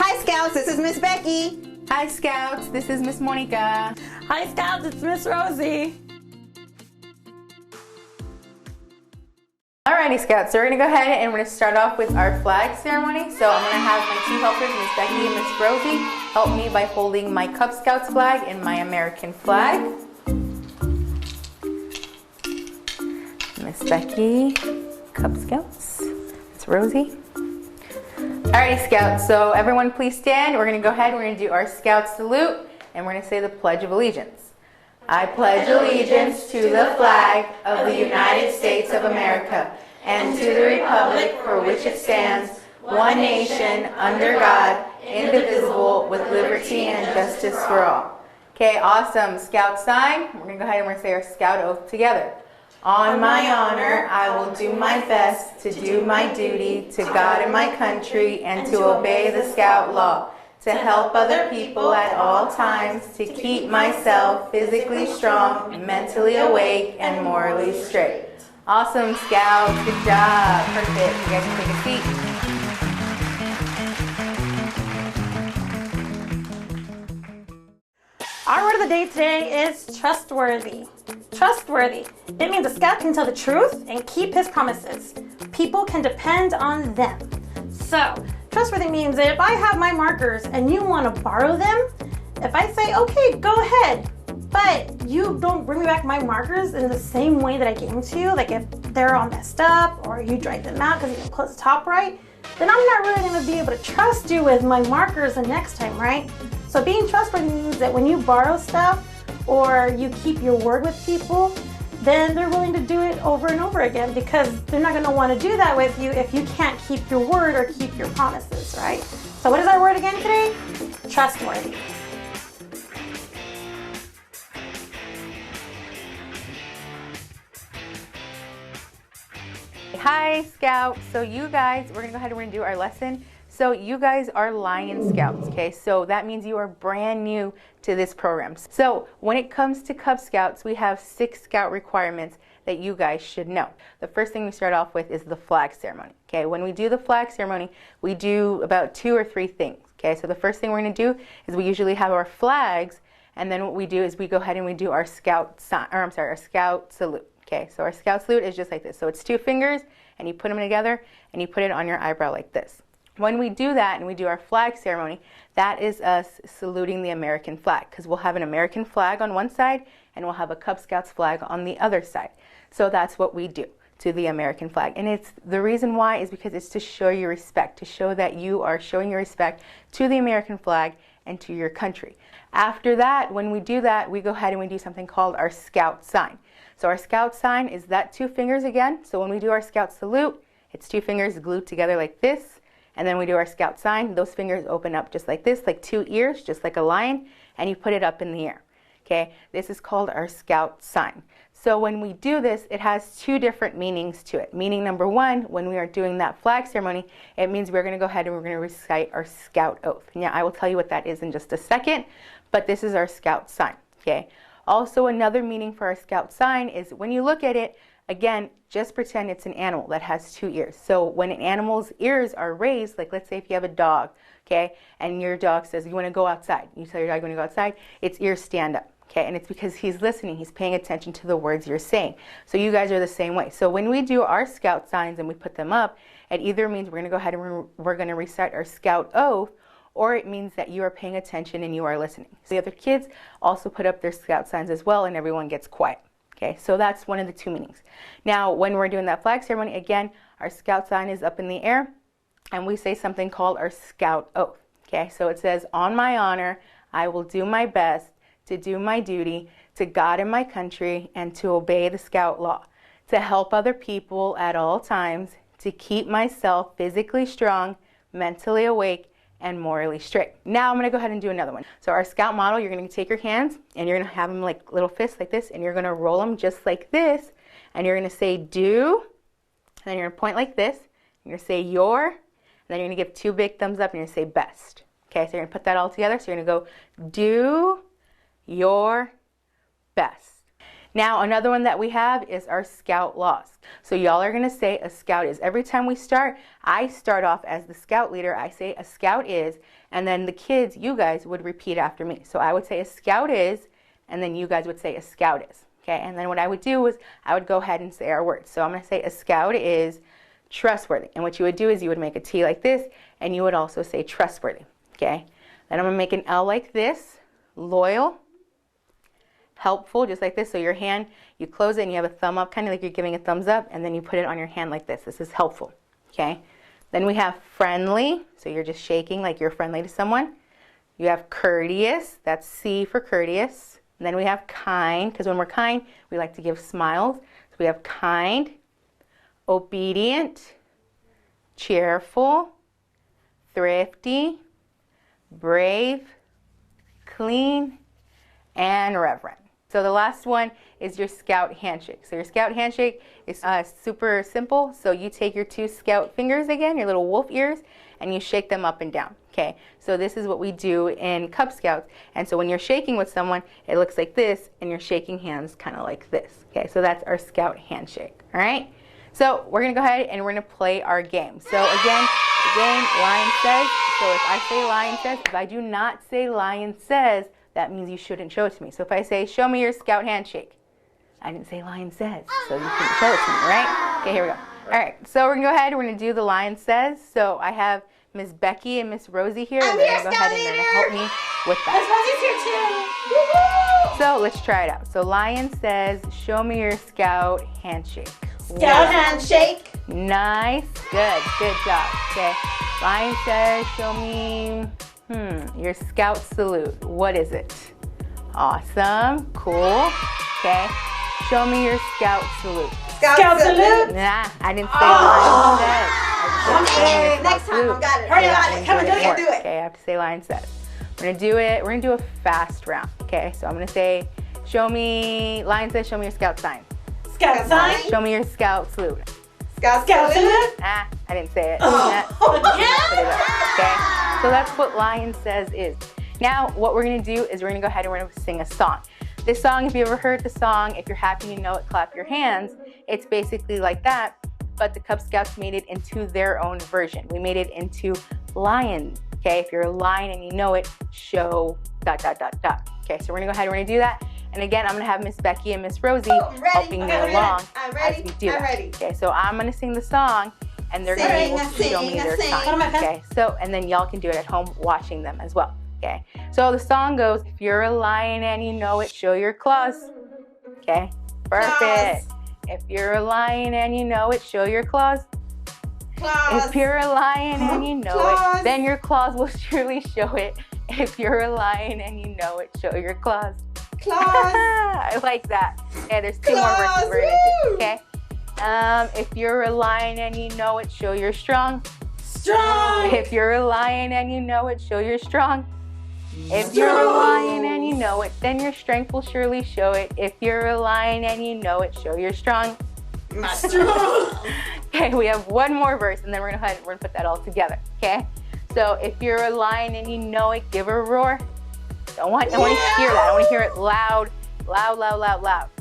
Hi Scouts, this is Miss Becky. Hi Scouts, this is Miss Monica. Hi Scouts, it's Miss Rosie. Alrighty Scouts, so we're going to go ahead and we're going to start off with our flag ceremony. So I'm going to have my two helpers, Miss Becky and Miss Rosie, help me by holding my Cub Scouts flag and my American flag. Miss Becky, Cub Scouts, Miss Rosie. Alrighty Scouts, so everyone please stand. We're going to go ahead and we're going to do our Scout salute and we're going to say the Pledge of Allegiance. I pledge allegiance to the flag of the United States of America and to the republic for which it stands, one nation, under God, indivisible, with liberty and justice for all. Okay, awesome. Scout sign. We're going to go ahead and we're going to say our Scout oath together. On my honor, I will do my best to do my duty to God and my country and to obey the Scout law, to help other people at all times, to keep myself physically strong, mentally awake, and morally straight. Awesome, Scouts. Good job. Perfect. You guys can take a seat. Our word of the day today is trustworthy. Trustworthy. It means a scout can tell the truth and keep his promises. People can depend on them. So, trustworthy means that if I have my markers and you want to borrow them, if I say, okay, go ahead, but you don't bring me back my markers in the same way that I gave them to you, like if they're all messed up or you dried them out because you didn't close the top right, then I'm not really going to be able to trust you with my markers the next time, right? So being trustworthy means that when you borrow stuff or you keep your word with people, then they're willing to do it over and over again because they're not going to want to do that with you if you can't keep your word or keep your promises, right? So what is our word again today? Trustworthy. Hi Scouts. So you guys, we're going to go ahead and we're going to do our lesson. So you guys are Lion Scouts, okay? So that means you are brand new to this program. So when it comes to Cub Scouts, we have 6 Scout requirements that you guys should know. The first thing we start off with is the flag ceremony, okay? When we do the flag ceremony, we do about 2 or 3 things, okay? So the first thing we're going to do is we usually have our flags, and then what we do is we go ahead and we do our Scout sign, or I'm sorry, our Scout salute, okay? So our Scout salute is just like this. So it's 2 fingers, and you put them together, and you put it on your eyebrow like this. When we do that and we do our flag ceremony, that is us saluting the American flag because we'll have an American flag on one side and we'll have a Cub Scouts flag on the other side. So that's what we do to the American flag. And it's the reason why is because it's to show your respect, to show that you are showing your respect to the American flag and to your country. After that, when we do that, we go ahead and we do something called our Scout sign. So our Scout sign is that 2 fingers again. So when we do our Scout salute, it's 2 fingers glued together like this. And then we do our Scout sign. Those fingers open up just like this, like 2 ears, just like a lion, and you put it up in the air. Okay, this is called our Scout sign. So when we do this, it has 2 different meanings to it. Meaning number 1, when we are doing that flag ceremony, it means we're going to go ahead and we're going to recite our Scout oath. Yeah, I will tell you what that is in just a second, but this is our Scout sign. Okay. Also, another meaning for our Scout sign is when you look at it, again, just pretend it's an animal that has 2 ears. So when an animal's ears are raised, like let's say if you have a dog, okay, and your dog says you want to go outside, you tell your dog you want to go outside, its ears stand up, okay, and it's because he's listening, he's paying attention to the words you're saying. So you guys are the same way. So when we do our Scout signs and we put them up, it either means we're going to go ahead and we're going to recite our Scout oath, or it means that you are paying attention and you are listening. So the other kids also put up their Scout signs as well, and everyone gets quiet. Okay, so that's one of the 2 meanings. Now, when we're doing that flag ceremony, again, our Scout sign is up in the air, and we say something called our Scout oath. Okay, so it says, on my honor, I will do my best to do my duty to God and my country and to obey the Scout law, to help other people at all times, to keep myself physically strong, mentally awake, and morally straight. Now I'm going to go ahead and do another one. So our Scout model, you're going to take your hands and you're going to have them like little fists like this, and you're going to roll them just like this, and you're going to say do, and then you're going to point like this, you're going to say your, and then you're going to give 2 big thumbs up and you're going to say best. Okay, so you're going to put that all together. So you're going to go do your best. Now another one that we have is our Scout laws. So y'all are going to say a Scout is. Every time we start, I start off as the Scout leader. I say a Scout is, And then the kids, you guys, would repeat after me. So I would say a scout is, and then you guys would say a scout is. Okay, and then what I would do is I would go ahead and say our words. So I'm going to say a scout is trustworthy. And what you would do is you would make a T like this, and you would also say trustworthy. Okay, then I'm going to make an L like this, loyal, helpful, just like this. So your hand, you close it and you have a thumb up, kind of like you're giving a thumbs up, and then you put it on your hand like this. This is helpful. Okay, then we have friendly, so you're just shaking like you're friendly to someone. You have courteous, that's C for courteous. And then we have kind, because when we're kind, we like to give smiles. So we have kind, obedient, cheerful, thrifty, brave, clean, and reverent. So the last one is your scout handshake. So your scout handshake is super simple. So you take your 2 scout fingers again, your little wolf ears, and you shake them up and down. Okay, so this is what we do in Cub Scouts. And so when you're shaking with someone, it looks like this, and you're shaking hands kind of like this. Okay, so that's our scout handshake. All right, so we're going to go ahead and we're going to play our game. So again, the game, lion says. So if I say lion says, if I do not say lion says, that means you shouldn't show it to me. So if I say, show me your scout handshake, I didn't say lion says, so you couldn't show it to me, right? Okay, here we go. All right, so we're going to go ahead and we're going to do the lion says. So I have Miss Becky and Miss Rosie here. I'm and they're here, going to go ahead and they're going to help me with Miss that. Rosie's here too. So let's try it out. So lion says, show me your scout handshake. Scout handshake. Nice, good job. Okay, lion says, show me your scout salute. What is it? Awesome, cool. Okay, show me your scout salute. Scout salute. Nah, I didn't say lion says. I just said Okay, next time I got it. Hurry I up. got it. Come on, do it. Okay, I have to say lion says. We're gonna do it. We're gonna do a fast round. Okay, so I'm gonna say, show me, lion says, show me your scout sign. Scout sign. Show me your scout salute. Scout Scout salute. salute. Ah, I didn't say it. Yeah. Okay, so that's what lion says is. Now, what we're gonna do is we're gonna go ahead and we're gonna sing a song. This song, if you ever heard the song, if you're happy you know it, clap your hands. It's basically like that, but the Cub Scouts made it into their own version. We made it into lion. Okay, if you're a lion and you know it, show ... Okay, so we're gonna go ahead and we're gonna do that. And again, I'm gonna have Miss Becky and Miss Rosie helping me along as we do that. Okay, so I'm gonna sing the song and they're gonna be able to show me their sign. Okay, so, and then y'all can do it at home watching them as well. Okay, so the song goes, if you're a lion and you know it, show your claws. Okay, perfect. If you're a lion and you know it, show your claws. If you're a lion and you know it, then your claws will surely show it. If you're a lion and you know it, show your claws. I like that. Okay, there's 2 more verses we're gonna do. Okay. If you're a lion and you know it, show you're strong. Strong. If you're a lion and you know it, show you're strong. If you're a lion and you know it, then your strength will surely show it. If you're a lion and you know it, show you're strong. Strong. Okay, we have 1 more verse and then we're gonna put that all together. Okay. So if you're a lion and you know it, give a roar. I want to hear that. I want to hear it loud.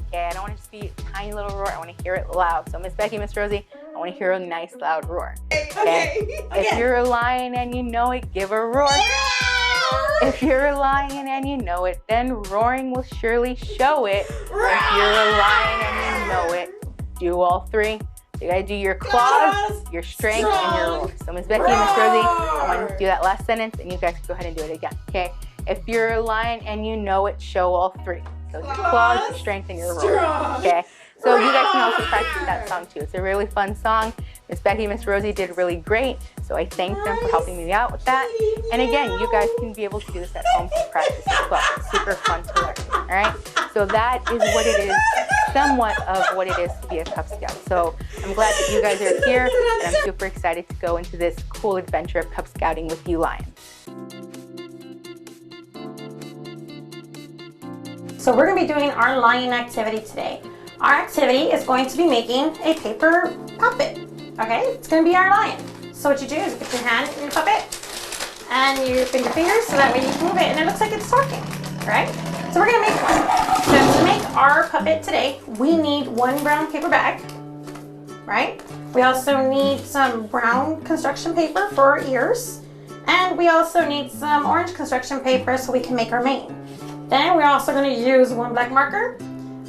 Okay, I don't want it to be a tiny little roar. I want to hear it loud. So Miss Becky, Miss Rosie, I want to hear a nice loud roar. Okay. If you're a lion and you know it, give a roar. If you're a lion and you know it, then roaring will surely show it. If you're a lion and you know it, do all 3. So you gotta do your claws, your strength, and your roar. So Miss Becky and Miss Rosie, I want to do that last sentence, and you guys can go ahead and do it again. Okay. If you're a lion and you know it, show all 3. So your claws, your strength, and your roar. Okay. So you guys can also practice that song too. It's a really fun song. Miss Becky and Miss Rosie did really great. So I thank them for helping me out with that. And again, you guys can be able to do this at home to practice as well. It's super fun to learn. All right. So that is what it is, somewhat of what it is to be a Cub Scout. So I'm glad that you guys are here, and I'm super excited to go into this cool adventure of Cub Scouting with you lions. So we're going to be doing our lion activity today. Our activity is going to be making a paper puppet. Okay, it's going to be our lion. So what you do is put your hand in your puppet and you bend your fingers so that way you can move it and it looks like it's talking. Right? So we're going to make one. So to make our puppet today, we need 1 brown paper bag. Right? We also need some brown construction paper for our ears. And we also need some orange construction paper so we can make our mane. Then we're also going to use one black marker.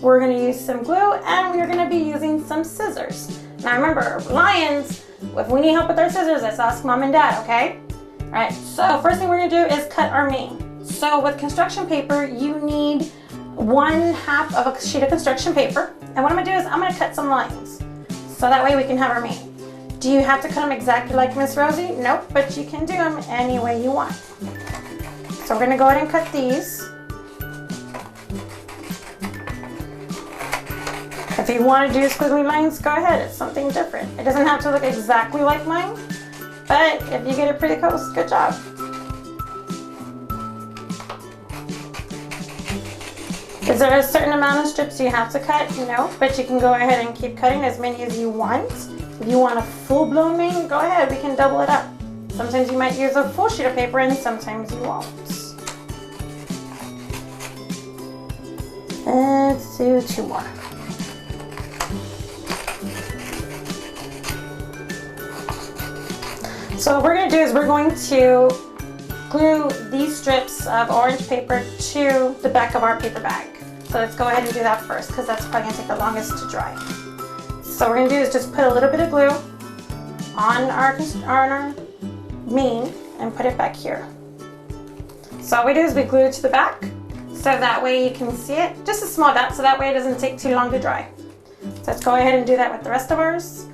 We're going to use some glue, and we're going to be using some scissors. Now remember, lions, if we need help with our scissors, let's ask mom and dad, okay? All right, so first thing we're going to do is cut our mane. So with construction paper, you need 1/2 of a sheet of construction paper. And what I'm going to do is I'm going to cut some lines. So that way we can have our mane. Do you have to cut them exactly like Miss Rosie? Nope, but you can do them any way you want. So we're going to go ahead and cut these. If you want to do squiggly lines, go ahead. It's something different. It doesn't have to look exactly like mine, but if you get it pretty close, good job. Is there a certain amount of strips you have to cut? No, but you can go ahead and keep cutting as many as you want. If you want a full-blown mane, go ahead. We can double it up. Sometimes you might use a full sheet of paper and sometimes you won't. Let's do 2 more. So what we're going to do is we're going to glue these strips of orange paper to the back of our paper bag. So let's go ahead and do that first because that's probably going to take the longest to dry. So what we're going to do is just put a little bit of glue on our mane and put it back here. So all we do is we glue it to the back so that way you can see it. Just a small dot so that way it doesn't take too long to dry. So let's go ahead and do that with the rest of ours.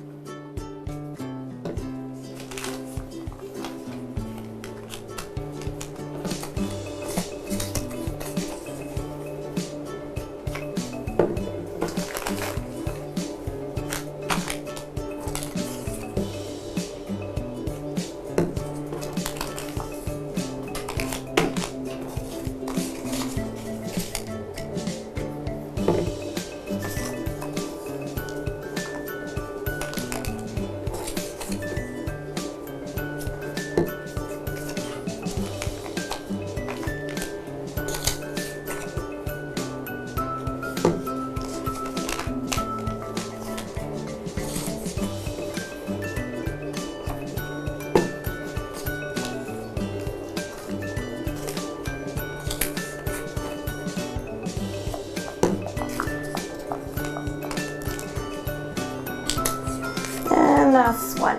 Last one.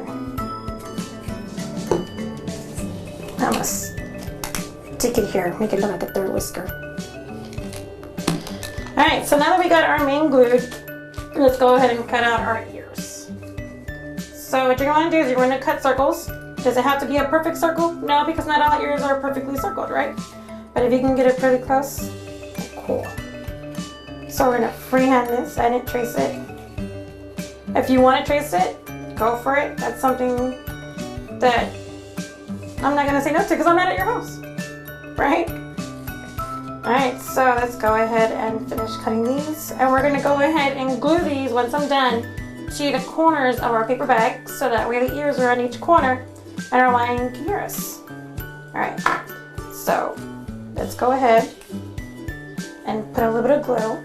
I'm gonna stick it here, make it look like a third whisker. Alright, so now that we got our mane glued, let's go ahead and cut out our ears. So what you're going to do is you're going to cut circles. Does it have to be a perfect circle? No, because not all ears are perfectly circled, right? But if you can get it pretty close, cool. So we're going to freehand this. I didn't trace it. If you want to trace it, go for it. That's something that I'm not gonna say no to because I'm not at your house, right? All right, so let's go ahead and finish cutting these. And we're gonna go ahead and glue these once I'm done to the corners of our paper bag so that way the ears are on each corner and our lion can hear us. All right, so let's go ahead and put a little bit of glue.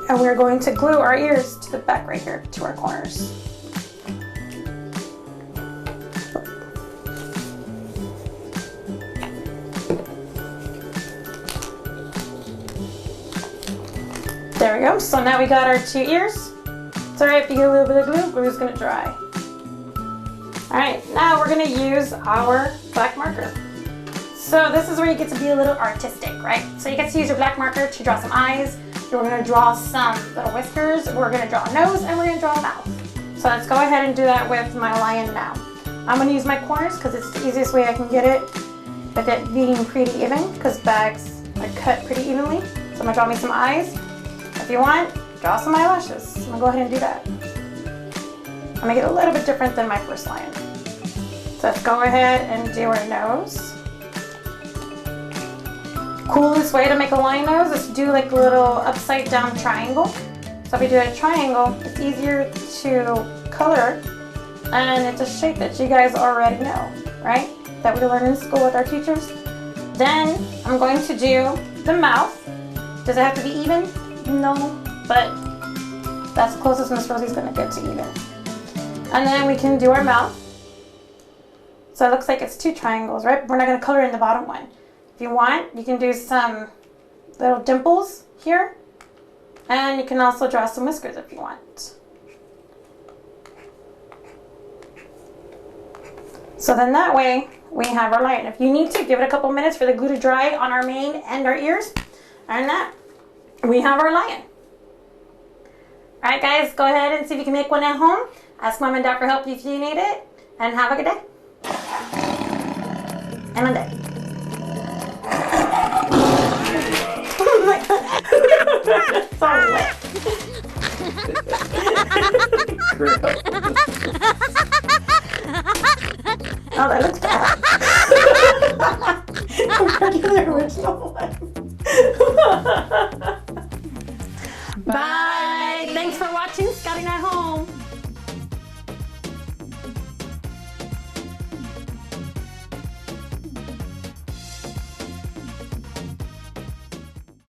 And we're going to glue our ears to the back right here, to our corners. There we go. So now we got our 2 ears. It's alright if you get a little bit of glue, glue's gonna dry. Alright, now we're gonna use our black marker. So this is where you get to be a little artistic, right? So you get to use your black marker to draw some eyes. We're going to draw some little whiskers, we're going to draw a nose, and we're going to draw a mouth. So let's go ahead and do that with my lion now. I'm going to use my corners because it's the easiest way I can get it, with it being pretty even, because bags are cut pretty evenly. So I'm going to draw me some eyes. If you want, draw some eyelashes. I'm going to go ahead and do that. I'm going to get a little bit different than my first lion. So let's go ahead and do our nose. Coolest way to make a lion nose is to do like a little upside down triangle. So if you do a triangle, it's easier to color and it's a shape that you guys already know, right? That we learn in school with our teachers. Then I'm going to do the mouth. Does it have to be even? No, but that's the closest Miss Rosie's gonna get to even. And then we can do our mouth. So it looks like it's 2 triangles, right? We're not going to color in the bottom one. If you want, you can do some little dimples here. And you can also draw some whiskers if you want. So then that way, we have our lion. If you need to, give it a couple minutes for the glue to dry on our mane and our ears. And that, we have our lion. Alright guys, go ahead and see if you can make one at home. Ask mom and dad for help if you need it. And have a good day. And I'm done. It's all wet. Oh, that looks bad. Compared to the original one. Bye. Thanks for watching Scouting at Home.